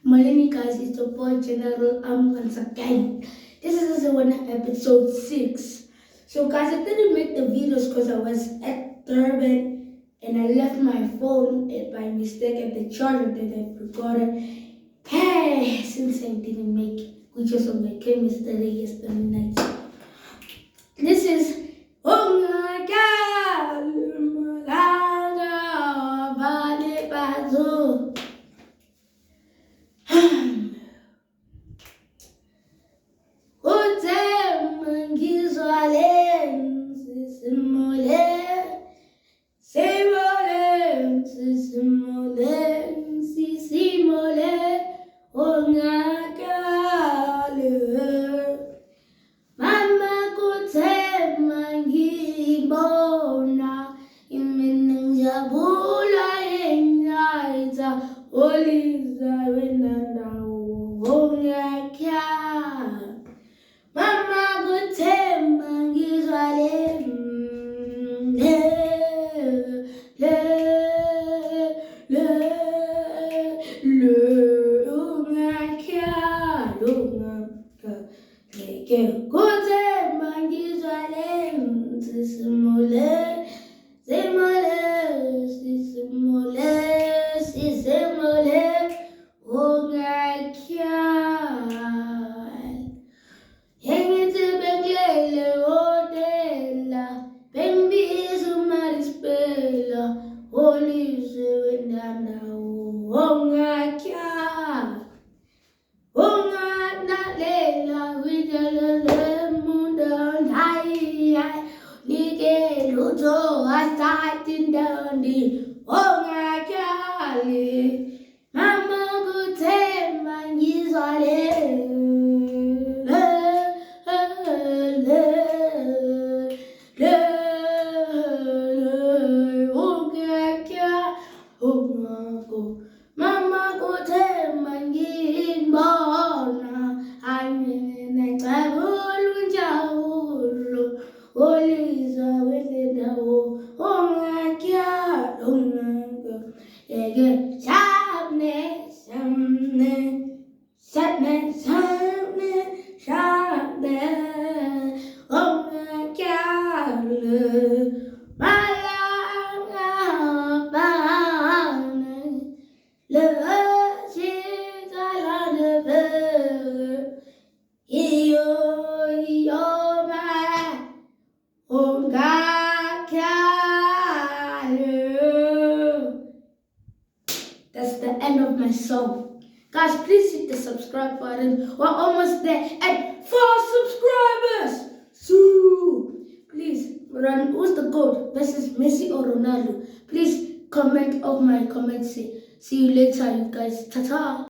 Morning guys, it's the boy General once again. This is also one episode 6. So guys, I didn't make the videos because I was at Durban and I left my phone by mistake at the charger that I forgot it. Hey, since I didn't make it, which was on my yesterday night. This is Oh my God, Mama kuthema ngibona iminjabula yenyaita oliza wenandawo ongakha Mama kuthema ngizwale kuthema ngizwale sisimule ongakhyali yengithi benglele odela bengibiza umalisipela olizwe wendandawo ongakhyali unganalela wijalele mundandai like lutho asatindandi ongakyali mama kuthema ngizwale Mama kuthema ngibona anginecabula unjawulo olizwa wendawo ongakyalo eke shamne ongakyalo malanga bane le chikalane iyo ma That's the end of my song. Guys, please hit the subscribe button. We're almost there at 4 subscribers. So, please, run. Who's the GOAT versus Messi or Ronaldo? Please comment on my comments. See you later, you guys. Ta-ta.